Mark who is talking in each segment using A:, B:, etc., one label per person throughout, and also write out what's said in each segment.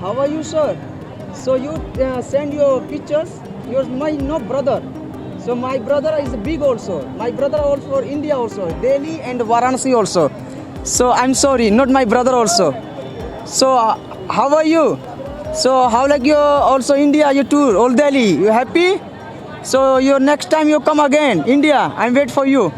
A: how are you, sir? So you send your pictures. You're my no brother. So my brother is big also. My brother also for India also, Delhi and Varanasi also. So I'm sorry, not my brother also. So how are you? So how like you also India, you tour, Old Delhi, you happy? So your next time you come again, India, I'm wait for you.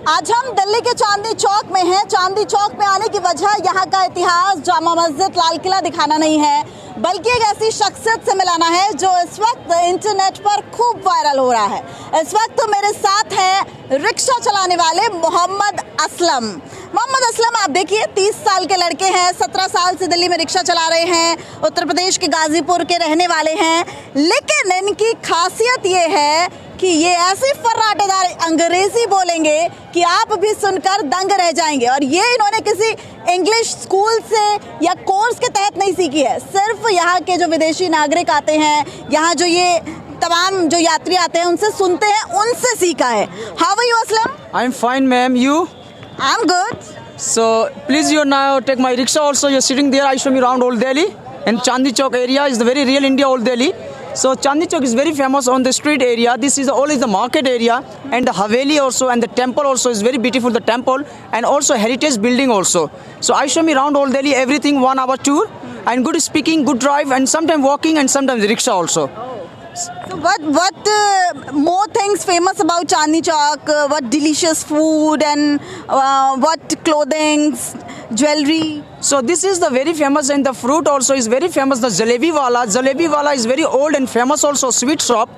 B: आज हम दिल्ली के चांदनी चौक में हैं। चांदनी चौक में आने की वजह यहाँ का इतिहास, जामा मस्जिद, लाल किला दिखाना नहीं है, बल्कि एक ऐसी शख्सियत से मिलाना है जो इस वक्त इंटरनेट पर खूब वायरल हो रहा है। इस वक्त तो मेरे साथ हैं रिक्शा चलाने वाले मोहम्मद असलम। मोहम्मद असलम, आप देखिए 30 साल के लड़के हैं, 17 साल से दिल्ली में रिक्शा चला रहे हैं, उत्तर प्रदेश के गाजीपुर के रहने वाले हैं। लेकिन इनकी खासियत ये है कि ये ऐसे फर्राटेदार अंग्रेजी बोलेंगे कि आप भी सुनकर दंग रह जाएंगे। और ये इन्होंने किसी इंग्लिश स्कूल से या कोर्स के तहत नहीं सीखी है, सिर्फ यहाँ के जो विदेशी नागरिक आते हैं, यहाँ जो ये तमाम जो यात्री आते हैं उनसे सुनते हैं, उनसे सीखा है। How are you Aslam?
A: I'm fine, ma'am. You?
B: I'm good.
A: So please you now take my rickshaw also. You're sitting there. I show me around Old Delhi and Chandni Chowk area is the very real India Old Delhi. So Chandni Chowk is very famous on the street area. This is always the market area and the Haveli also and the temple also is very beautiful. The temple and also heritage building also. So I show me around Old Delhi everything 1 hour tour and good speaking, good drive and sometimes walking and sometimes rickshaw also.
B: So what more things famous about Chandni Chowk? What delicious food and what clothing, jewelry?
A: So this is the very famous and the fruit also is very famous. The Jalebi Wala. Jalebi Wala is very old and famous also sweet shop.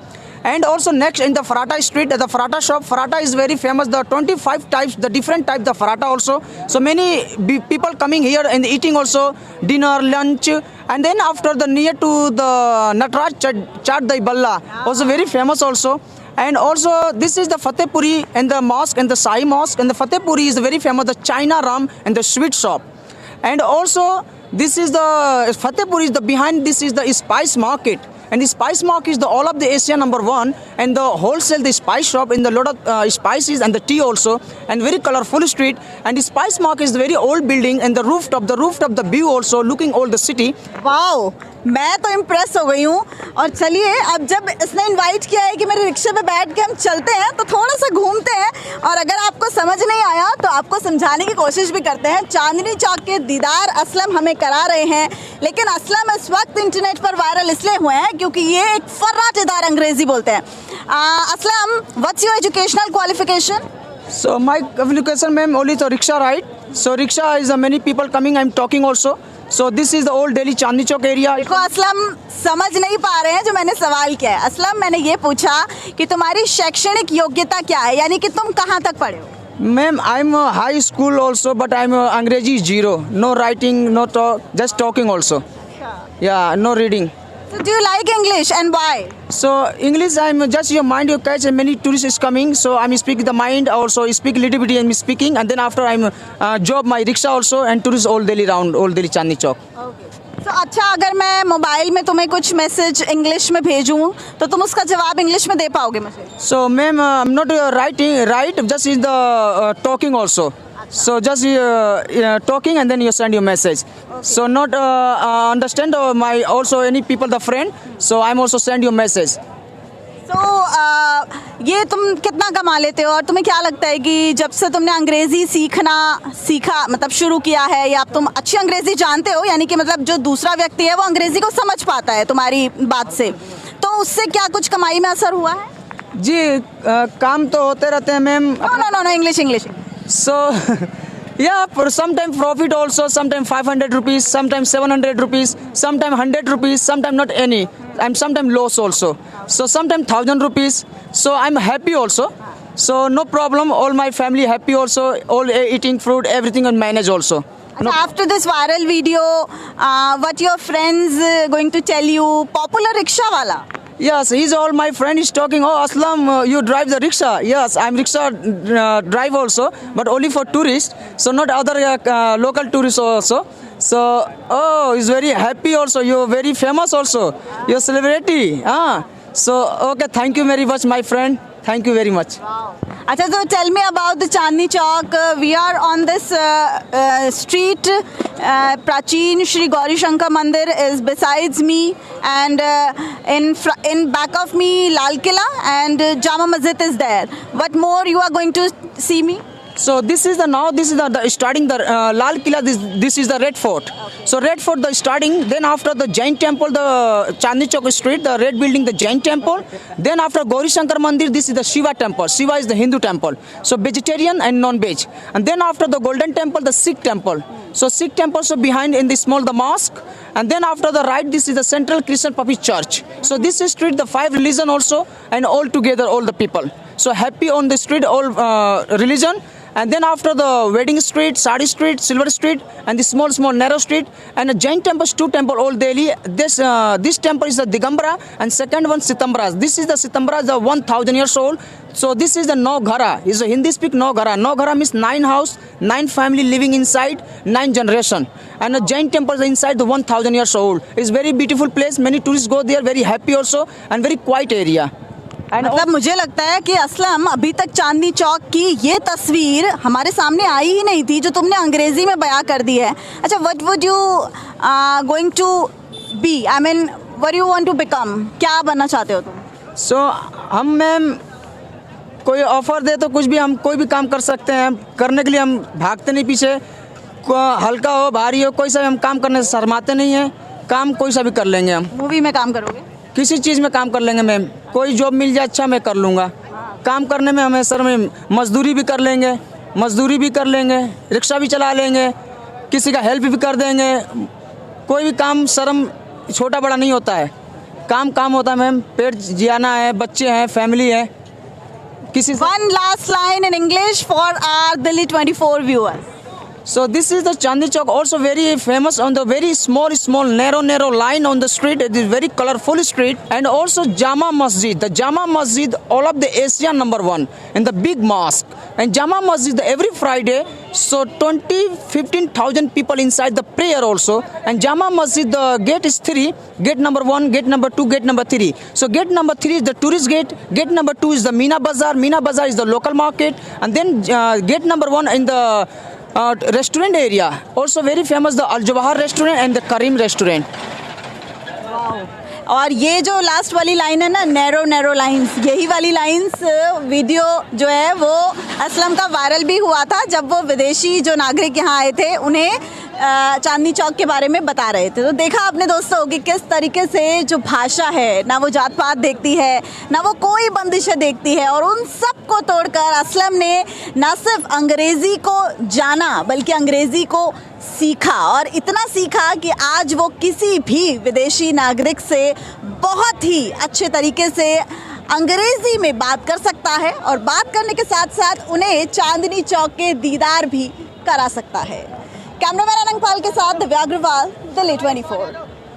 A: And also next in the Farata street, the Farata shop. Farata is very famous. The 25 types, the different type, the Farata also. So many people coming here and eating also dinner, lunch. And then after the near to the Natraj Chaat Dahi Balla, also very famous also. And also this is the Fatehpuri and the mosque and the Sai mosque and the Fatehpuri is very famous, the China Ram and the sweet shop. And also this is the Fatehpuri is the behind this is the spice market. And the spice market is the all of the Asia #1 and the wholesale the spice shop in the lot of spices and the tea also and very colorful street and the spice market is the very old building and the rooftop the view also looking all the city.
B: Wow, मैं तो impress हो गई हूँ। और चलिए अब जब इसने इनवाइट किया है कि मेरे रिक्शे पे बैठ के हम चलते हैं तो थोड़ा सा घूमते हैं और अगर आपको समझ नहीं आया तो आपको समझाने की कोशिश भी करते हैं। चांदनी चौक के दीदार असलम हमें करा रहे हैं, लेकिन असलम इस वक्त इंटरनेट पर वायरल इसलिए हुए हैं क्योंकि ये एक फर्राटेदार अंग्रेजी बोलते हैं। Aslam, what's your educational qualification?
A: So my qualification ma'am only the rickshaw ride. So rickshaw is many people coming. I'm talking also. So this is the old Delhi Chandni Chowk area.
B: देखो असलम समझ नहीं पा रहे हैं जो मैंने सवाल किया है। असलम, मैंने ये पूछा कि तुम्हारी शैक्षणिक योग्यता क्या है, यानी कि तुम कहाँ तक पढ़े हो?
A: Ma'am, I'm a high school also, but I'm Angrezi 0. No writing, no talk, just talking also. Yeah, no reading.
B: So do you like English and why?
A: So English, I'm just your mind you catch and many tourists is coming. So I'm speaking the mind also speak a little bit and speaking and then after I'm job my rickshaw also and tourist Old Delhi round Old Delhi Chandni Chowk.
B: तो अच्छा, अगर मैं mobile में तुम्हें कुछ message English में भेजूं तो तुम उसका जवाब इंग्लिश में दे पाओगे मुझे?
A: So ma'am, I'm not right, just is the talking also. So just talking and then you send your message. Okay. So not understand my also any people the friend. So I'm also send your message.
B: So ये तुम कितना कमा लेते हो और तुम्हें क्या लगता है कि जब से तुमने अंग्रेजी सीखा मतलब शुरू किया है या तुम अच्छी अंग्रेजी जानते हो, यानी कि मतलब जो दूसरा व्यक्ति है वो अंग्रेजी को समझ पाता है तुम्हारी बात से, तो उससे क्या कुछ कमाई में असर हुआ है?
A: जी काम तो होते रहते हैं ma'am.
B: No English.
A: So yeah, for sometimes profit also, sometimes 500 rupees, sometimes 700 rupees, sometimes 100 rupees, sometimes not any, and sometimes loss also. So sometimes 1000 rupees. So I'm happy also. So no problem. All my family happy also. All eating fruit, everything on manage also.
B: No. After this viral video, what your friends going to tell you? Popular rickshaw wala?
A: Yes, he's all my friend is talking. Oh, Aslam, you drive the rickshaw. Yes, I'm rickshaw drive also, but only for tourists. So not other local tourists also. So, oh, he's very happy also. You're very famous also. You're celebrity. So, okay, thank you very much, my friend. Thank you very much.
B: Wow. अच्छा, so tell me about the Chandni Chowk. We are on this street. Prachin Shri Gauri Shankar Mandir is besides me, and in back of me Lal Killa and Jama Masjid is there. What more you are going to see me?
A: So this is the starting the Lal Killa. This is the Red Fort. So Red Fort the starting. Then after the Jain Temple, the Chandni Chowk Street, the red building, the Jain Temple. Then after Gauri Shankar Mandir, this is the Shiva Temple. Shiva is the Hindu temple. So vegetarian and non-veg. And then after the Golden Temple, the Sikh Temple. So Sikh Temple, so behind in the small the mosque. And then after the right, this is the Central Christian Public Church. So this is street the 5 religion also, and all together all the people. So happy on the street all religion. And then after the Wedding Street, Sari Street, Silver Street, and the small narrow street, and the Jain temples, 2 temple all Delhi. This temple is the Digambara, and second one Sitambra. This is the Sitambra, the 1000 years old. So this is the Naugara. Is a Hindi speak Naugara. Naugara means 9 house, 9 family living inside, 9 generation. And the Jain temple is inside the 1000 years old. It's very beautiful place. Many tourists go there, very happy also, and very quiet area.
B: मतलब मुझे लगता है कि असलम अभी तक चांदनी चौक की ये तस्वीर हमारे सामने आई ही नहीं थी जो तुमने अंग्रेजी में बयां कर दी है. अच्छा, what would you going to be, I mean what you want to become, क्या बनना चाहते हो तुम?
A: सो हम मैम कोई ऑफर दे तो कुछ भी हम कोई भी काम कर सकते हैं. करने के लिए हम भागते नहीं पीछे. हल्का हो भारी हो कोई सा भी हम काम करने से शर्माते नहीं हैं. काम कोई सा भी कर लेंगे. हम
B: मूवी में काम करोगे?
A: किसी चीज़ में काम कर लेंगे मैम. कोई जॉब मिल जाए अच्छा मैं कर लूँगा. काम करने में हमें सर में मजदूरी भी कर लेंगे, रिक्शा भी चला लेंगे, किसी का हेल्प भी कर देंगे. कोई भी काम शर्म छोटा बड़ा नहीं होता है. काम होता है मैम. पेट जियाना है, बच्चे हैं, फैमिली है.
B: One last line in English for our Delhi 24 viewers.
A: So this is the Chandni Chowk, also very famous on the very small narrow line on the street. It is very colorful street. And also Jama Masjid. The Jama Masjid, all of the Asia #1 in the big mosque. And Jama Masjid every Friday, so 15,000 people inside the prayer also. And Jama Masjid, the gate is 3. Gate number 1, gate number 2, gate number 3. So gate number 3 is the tourist gate. Gate number 2 is the Meena Bazaar. Meena Bazaar is the local market. And then gate number 1 in the restaurant area, also very famous, the Al Jawahar restaurant and the Karim restaurant.
B: और ये जो last वाली line है ना, narrow lines, यही वाली lines video जो है वो असलम का वायरल भी हुआ था जब वो विदेशी जो नागरिक यहाँ आए थे उन्हें चांदनी चौक के बारे में बता रहे थे. तो देखा आपने दोस्तों कि किस तरीके से जो भाषा है ना वो जात पात देखती है, ना वो कोई बंदिशें देखती है, और उन सब को तोड़कर असलम ने ना सिर्फ अंग्रेज़ी को जाना बल्कि अंग्रेज़ी को सीखा, और इतना सीखा कि आज वो किसी भी विदेशी नागरिक से बहुत ही अच्छे तरीके से अंग्रेज़ी में बात कर सकता है, और बात करने के साथ साथ उन्हें चांदनी चौक के दीदार भी करा सकता है. कैमरामैन अनंग पाल के साथ दिव्या अग्रवाल, दिल्ली 24.